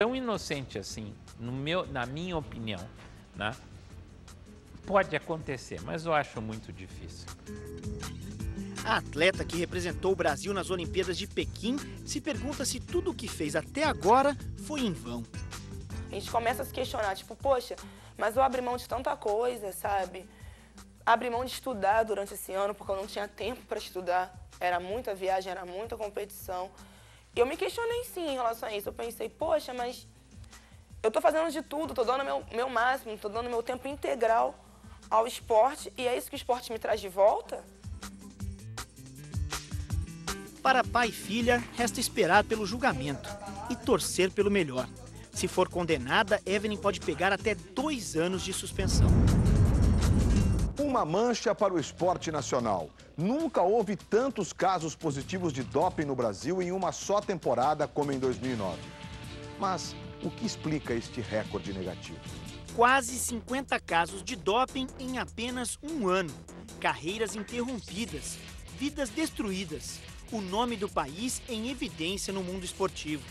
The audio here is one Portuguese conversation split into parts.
tão inocente assim, na minha opinião, né? Pode acontecer, mas eu acho muito difícil. A atleta que representou o Brasil nas Olimpíadas de Pequim se pergunta se tudo o que fez até agora foi em vão. A gente começa a se questionar, tipo, poxa, mas eu abri mão de tanta coisa, sabe? Abri mão de estudar durante esse ano, porque eu não tinha tempo para estudar. Era muita viagem, era muita competição. E eu me questionei sim em relação a isso. Eu pensei, poxa, mas eu tô fazendo de tudo, tô dando meu máximo, tô dando meu tempo integral ao esporte, e é isso que o esporte me traz de volta? Para pai e filha, resta esperar pelo julgamento e torcer pelo melhor. Se for condenada, Evelyn pode pegar até 2 anos de suspensão. Uma mancha para o esporte nacional. Nunca houve tantos casos positivos de doping no Brasil em uma só temporada como em 2009. Mas o que explica este recorde negativo? Quase 50 casos de doping em apenas um ano. Carreiras interrompidas, vidas destruídas. O nome do país em evidência no mundo esportivo.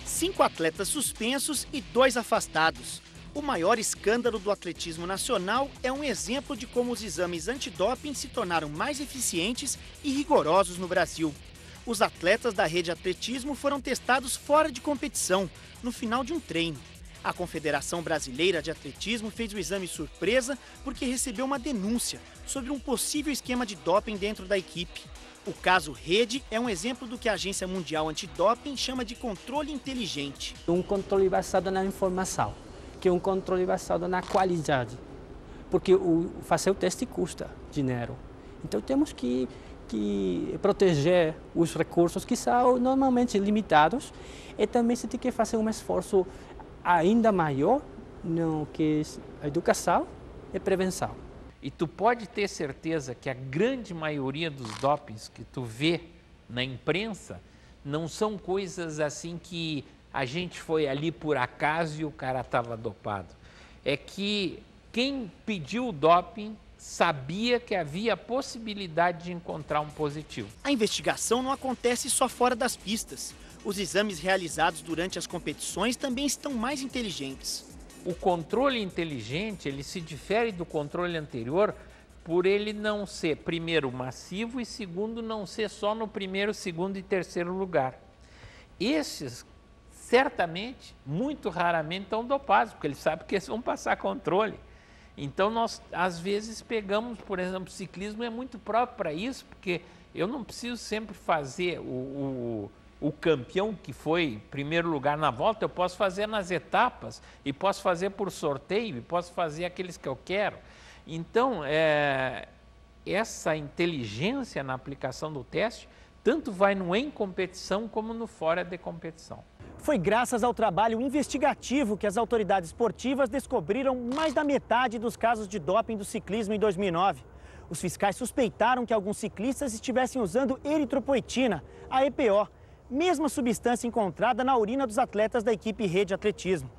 Cinco atletas suspensos e 2 afastados. O maior escândalo do atletismo nacional é um exemplo de como os exames antidoping se tornaram mais eficientes e rigorosos no Brasil. Os atletas da rede atletismo foram testados fora de competição, no final de um treino. A Confederação Brasileira de Atletismo fez o exame surpresa porque recebeu uma denúncia sobre um possível esquema de doping dentro da equipe. O caso Rede é um exemplo do que a Agência Mundial Antidoping chama de controle inteligente. Um controle baseado na informação, que é um controle baseado na qualidade, porque fazer o teste custa dinheiro. Então temos que proteger os recursos que são normalmente limitados, e também se tem que fazer um esforço ainda maior no que é a educação e prevenção. E tu pode ter certeza que a grande maioria dos dopings que tu vê na imprensa não são coisas assim que a gente foi ali por acaso e o cara estava dopado. É que quem pediu o doping sabia que havia a possibilidade de encontrar um positivo. A investigação não acontece só fora das pistas. Os exames realizados durante as competições também estão mais inteligentes. O controle inteligente, ele se difere do controle anterior por ele não ser, primeiro, massivo e, segundo, não ser só no primeiro, segundo e terceiro lugar. Esses, certamente, muito raramente estão dopados, porque eles sabem que eles vão passar controle. Então, nós, às vezes, pegamos, por exemplo, o ciclismo é muito próprio para isso, porque eu não preciso sempre fazer o campeão que foi primeiro lugar na volta, eu posso fazer nas etapas, e posso fazer por sorteio, e posso fazer aqueles que eu quero. Então, essa inteligência na aplicação do teste, tanto vai no em competição como no fora de competição. Foi graças ao trabalho investigativo que as autoridades esportivas descobriram mais da metade dos casos de doping do ciclismo em 2009. Os fiscais suspeitaram que alguns ciclistas estivessem usando eritropoetina, a EPO, mesma substância encontrada na urina dos atletas da equipe Rede Atletismo.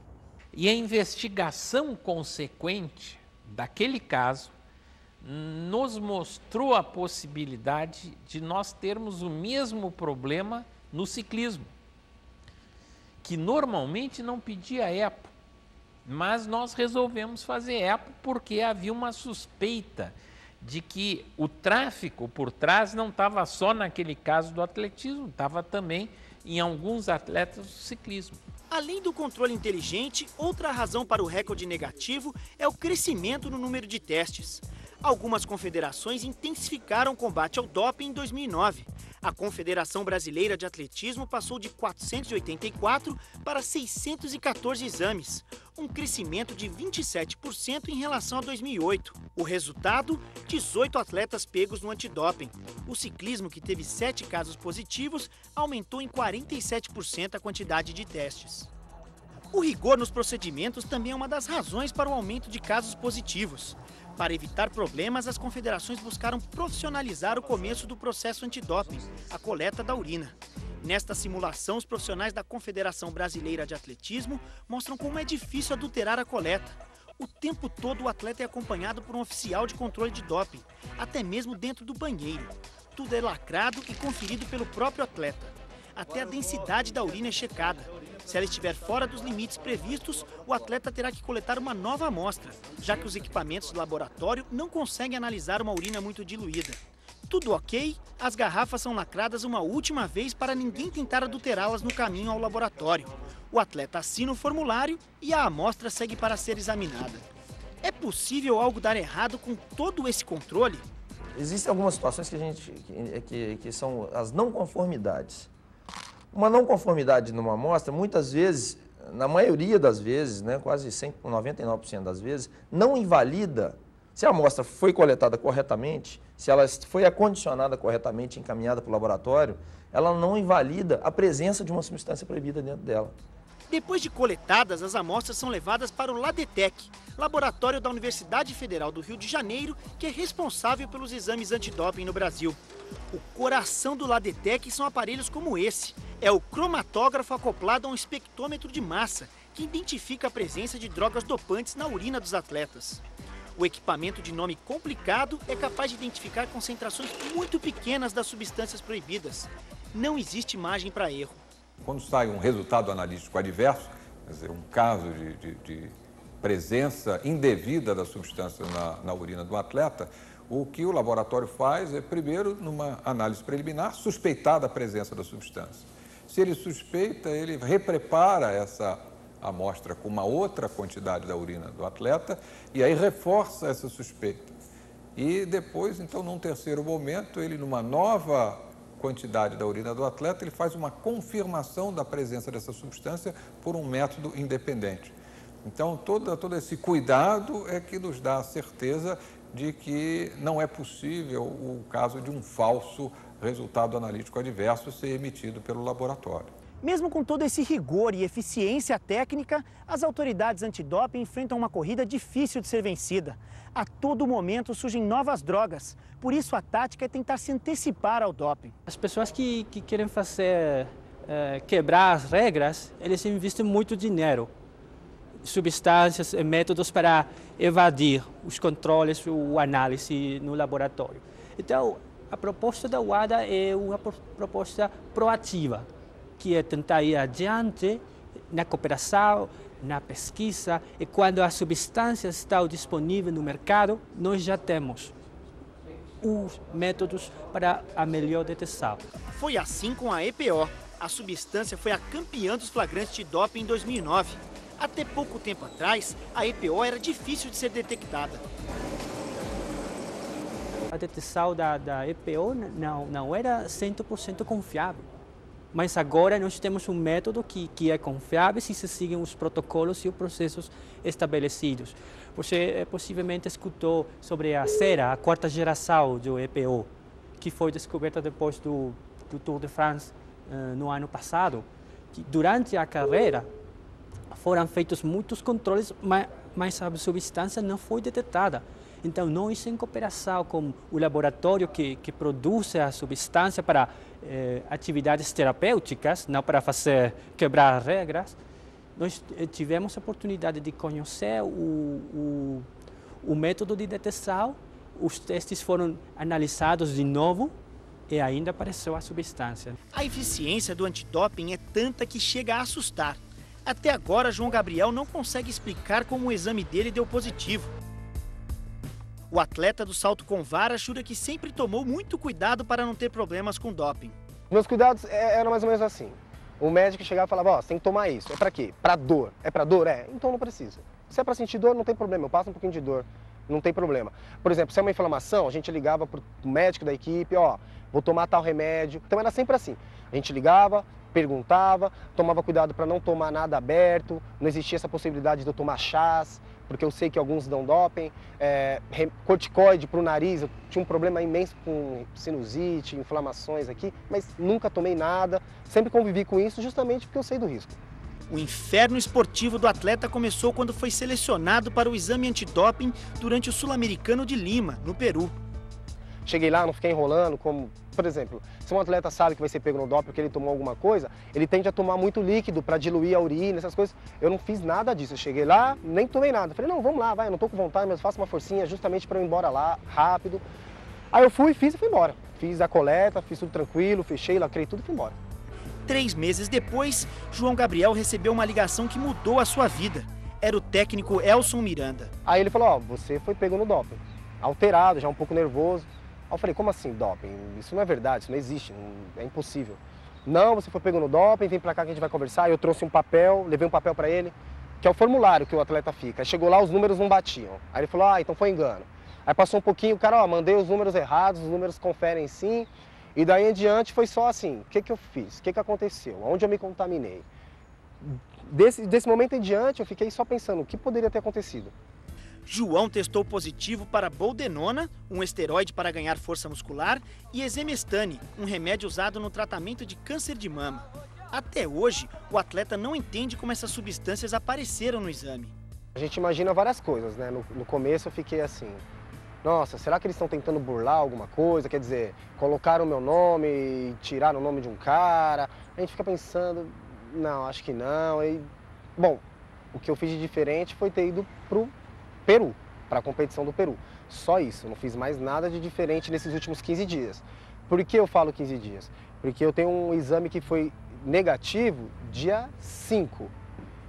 E a investigação consequente daquele caso nos mostrou a possibilidade de nós termos o mesmo problema no ciclismo, que normalmente não pedia EPO, mas nós resolvemos fazer EPO porque havia uma suspeita de que o tráfico por trás não estava só naquele caso do atletismo, estava também em alguns atletas do ciclismo. Além do controle inteligente, outra razão para o recorde negativo é o crescimento no número de testes. Algumas confederações intensificaram o combate ao doping em 2009. A Confederação Brasileira de Atletismo passou de 484 para 614 exames, um crescimento de 27% em relação a 2008. O resultado, 18 atletas pegos no antidoping. O ciclismo, que teve 7 casos positivos, aumentou em 47% a quantidade de testes. O rigor nos procedimentos também é uma das razões para o aumento de casos positivos. Para evitar problemas, as confederações buscaram profissionalizar o começo do processo antidoping, a coleta da urina. Nesta simulação, os profissionais da Confederação Brasileira de Atletismo mostram como é difícil adulterar a coleta. O tempo todo o atleta é acompanhado por um oficial de controle de doping, até mesmo dentro do banheiro. Tudo é lacrado e conferido pelo próprio atleta. Até a densidade da urina é checada. Se ela estiver fora dos limites previstos, o atleta terá que coletar uma nova amostra, já que os equipamentos do laboratório não conseguem analisar uma urina muito diluída. Tudo ok, as garrafas são lacradas uma última vez para ninguém tentar adulterá-las no caminho ao laboratório. O atleta assina o formulário e a amostra segue para ser examinada. É possível algo dar errado com todo esse controle? Existem algumas situações que são as não conformidades. Uma não conformidade numa amostra, muitas vezes, na maioria das vezes, né, quase 99% das vezes, não invalida. Se a amostra foi coletada corretamente, se ela foi acondicionada corretamente, encaminhada para o laboratório, ela não invalida a presença de uma substância proibida dentro dela. Depois de coletadas, as amostras são levadas para o LADETEC, laboratório da Universidade Federal do Rio de Janeiro, que é responsável pelos exames antidoping no Brasil. O coração do LADETEC são aparelhos como esse. É o cromatógrafo acoplado a um espectrômetro de massa, que identifica a presença de drogas dopantes na urina dos atletas. O equipamento de nome complicado é capaz de identificar concentrações muito pequenas das substâncias proibidas. Não existe margem para erro. Quando sai um resultado analítico adverso, quer dizer, um caso de presença indevida da substância na urina do atleta, o que o laboratório faz é, primeiro, numa análise preliminar, suspeitar da presença da substância. Se ele suspeita, ele reprepara essa amostra com uma outra quantidade da urina do atleta e aí reforça essa suspeita. E depois, então, num terceiro momento, ele, numa nova quantidade da urina do atleta, ele faz uma confirmação da presença dessa substância por um método independente. Então, todo esse cuidado é que nos dá a certeza de que não é possível o caso de um falso resultado analítico adverso ser emitido pelo laboratório. Mesmo com todo esse rigor e eficiência técnica, as autoridades antidoping enfrentam uma corrida difícil de ser vencida. A todo momento surgem novas drogas, por isso a tática é tentar se antecipar ao doping. As pessoas que querem fazer quebrar as regras, eles investem muito dinheiro, substâncias e métodos para evadir os controles, a análise no laboratório. Então, a proposta da UADA é uma proposta proativa, que é tentar ir adiante na cooperação, na pesquisa, e quando a substância está disponível no mercado, nós já temos os métodos para a melhor detecção. Foi assim com a EPO. A substância foi a campeã dos flagrantes de doping em 2009. Até pouco tempo atrás, a EPO era difícil de ser detectada. A detecção da EPO não era 100% confiável. Mas agora nós temos um método que é confiável se se seguem os protocolos e os processos estabelecidos. Você possivelmente escutou sobre a cera, a quarta geração do EPO, que foi descoberta depois do Tour de France no ano passado. Que durante a carreira foram feitos muitos controles, mas a substância não foi detectada. Então, nós, em cooperação com o laboratório que produz a substância para atividades terapêuticas, não para fazer quebrar regras, nós tivemos a oportunidade de conhecer o método de detecção, os testes foram analisados de novo e ainda apareceu a substância. A eficiência do antidoping é tanta que chega a assustar. Até agora, João Gabriel não consegue explicar como o exame dele deu positivo. O atleta do salto com vara jura que sempre tomou muito cuidado para não ter problemas com doping. Meus cuidados eram mais ou menos assim. O médico chegava e falava, ó, você tem que tomar isso. É pra quê? Pra dor. É pra dor? É. Então não precisa. Se é pra sentir dor, não tem problema. Eu passo um pouquinho de dor. Não tem problema. Por exemplo, se é uma inflamação, a gente ligava pro médico da equipe, ó, vou tomar tal remédio. Então era sempre assim. A gente ligava, perguntava, tomava cuidado para não tomar nada aberto, não existia essa possibilidade de eu tomar chás, porque eu sei que alguns dão doping, corticoide para o nariz, eu tinha um problema imenso com sinusite, inflamações aqui, mas nunca tomei nada, sempre convivi com isso justamente porque eu sei do risco. O inferno esportivo do atleta começou quando foi selecionado para o exame antidoping durante o Sul-Americano de Lima, no Peru. Cheguei lá, não fiquei enrolando, como, por exemplo, se um atleta sabe que vai ser pego no doping porque ele tomou alguma coisa, ele tende a tomar muito líquido para diluir a urina, essas coisas. Eu não fiz nada disso, eu cheguei lá, nem tomei nada. Falei, não, vamos lá, vai, eu não tô com vontade, mas faço uma forcinha justamente para eu ir embora lá, rápido. Aí eu fui, fiz e fui embora. Fiz a coleta, fiz tudo tranquilo, fechei, lacrei tudo e fui embora. 3 meses depois, João Gabriel recebeu uma ligação que mudou a sua vida. Era o técnico Elson Miranda. Aí ele falou, ó, você foi pego no doping, alterado, já um pouco nervoso. Aí eu falei, como assim doping? Isso não é verdade, isso não existe, é impossível. Não, você foi pego no doping, vem pra cá que a gente vai conversar. Eu trouxe um papel, levei um papel pra ele, que é o formulário que o atleta fica. Aí chegou lá, os números não batiam. Aí ele falou, então foi engano. Aí passou um pouquinho, o cara, ó, mandei os números errados, os números conferem sim. E daí em diante foi só assim, o que eu fiz? O que aconteceu? Onde eu me contaminei? Desse momento em diante eu fiquei só pensando o que poderia ter acontecido. João testou positivo para boldenona, um esteroide para ganhar força muscular, e exemestane, um remédio usado no tratamento de câncer de mama. Até hoje, o atleta não entende como essas substâncias apareceram no exame. A gente imagina várias coisas, né? No começo eu fiquei assim, nossa, será que eles estão tentando burlar alguma coisa? Quer dizer, colocaram o meu nome e tiraram o nome de um cara? A gente fica pensando, não, acho que não. E, bom, o que eu fiz de diferente foi ter ido pro Peru, para a competição do Peru. Só isso, eu não fiz mais nada de diferente nesses últimos 15 dias. Por que eu falo 15 dias? Porque eu tenho um exame que foi negativo dia 5.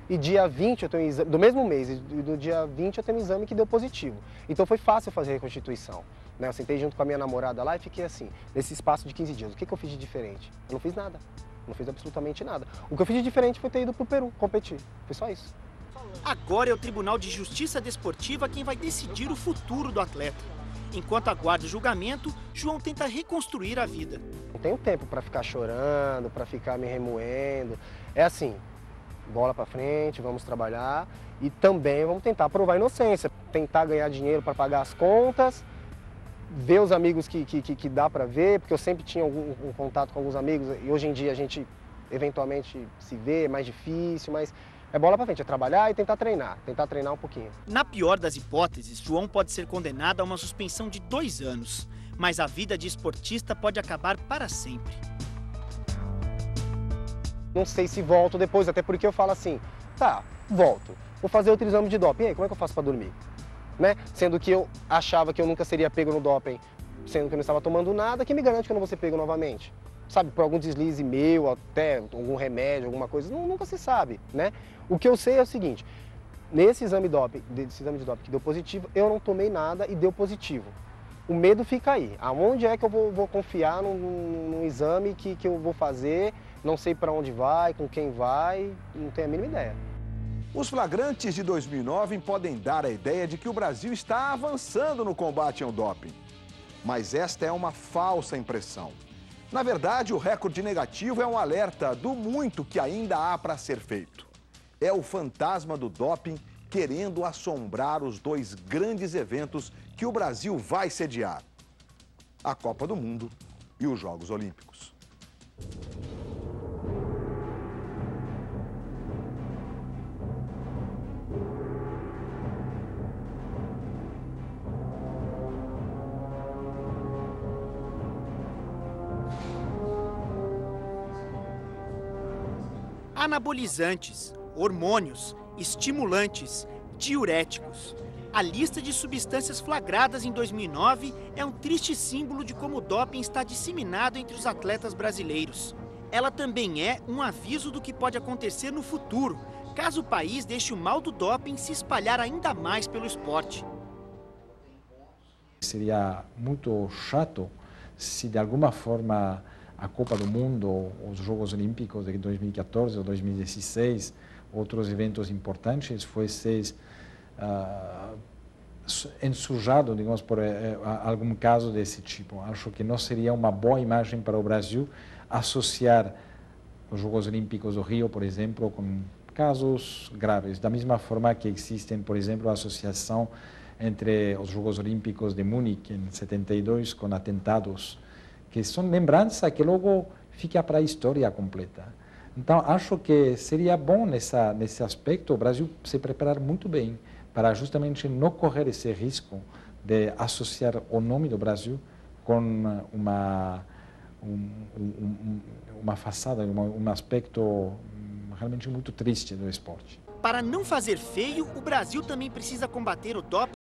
E dia 20 eu tenho um exame, do mesmo mês, e no dia 20 eu tenho um exame que deu positivo. Então foi fácil fazer a reconstituição. Né? Eu sentei junto com a minha namorada lá e fiquei assim, nesse espaço de 15 dias. O que eu fiz de diferente? Eu não fiz nada. Não fiz absolutamente nada. O que eu fiz de diferente foi ter ido para o Peru competir. Foi só isso. Agora é o Tribunal de Justiça Desportiva quem vai decidir o futuro do atleta. Enquanto aguarda o julgamento, João tenta reconstruir a vida. Não tenho tempo para ficar chorando, para ficar me remoendo. É assim, bola para frente, vamos trabalhar e também vamos tentar provar a inocência, tentar ganhar dinheiro para pagar as contas, ver os amigos que dá para ver, porque eu sempre tinha um contato com alguns amigos e hoje em dia a gente eventualmente se vê, é mais difícil, mas é bola pra frente, é trabalhar e tentar treinar um pouquinho. Na pior das hipóteses, João pode ser condenado a uma suspensão de 2 anos, mas a vida de esportista pode acabar para sempre. Não sei se volto depois, até porque eu falo assim, tá, volto, vou fazer outro exame de doping, e aí, como é que eu faço pra dormir? Né? Sendo que eu achava que eu nunca seria pego no doping, sendo que eu não estava tomando nada, que me garante que eu não vou ser pego novamente? Sabe, por algum deslize meu, até algum remédio, alguma coisa, nunca se sabe, né? O que eu sei é o seguinte, desse exame de doping que deu positivo, eu não tomei nada e deu positivo. O medo fica aí, aonde é que eu vou confiar num exame que eu vou fazer, não sei para onde vai, com quem vai, não tenho a mínima ideia. Os flagrantes de 2009 podem dar a ideia de que o Brasil está avançando no combate ao doping. Mas esta é uma falsa impressão. Na verdade, o recorde negativo é um alerta do muito que ainda há para ser feito. É o fantasma do doping querendo assombrar os 2 grandes eventos que o Brasil vai sediar: a Copa do Mundo e os Jogos Olímpicos. Anabolizantes, hormônios, estimulantes, diuréticos. A lista de substâncias flagradas em 2009 é um triste símbolo de como o doping está disseminado entre os atletas brasileiros. Ela também é um aviso do que pode acontecer no futuro, caso o país deixe o mal do doping se espalhar ainda mais pelo esporte. Seria muito chato se de alguma forma a Copa do Mundo, os Jogos Olímpicos de 2014 ou 2016, outros eventos importantes, fossem ensujados, digamos, por algum caso desse tipo. Acho que não seria uma boa imagem para o Brasil associar os Jogos Olímpicos do Rio, por exemplo, com casos graves. Da mesma forma que existem, por exemplo, a associação entre os Jogos Olímpicos de Munique, em 72, com atentados, que são lembranças que logo fica para a história completa. Então, acho que seria bom nesse aspecto o Brasil se preparar muito bem para justamente não correr esse risco de associar o nome do Brasil com uma façada, um aspecto realmente muito triste do esporte. Para não fazer feio, o Brasil também precisa combater o doping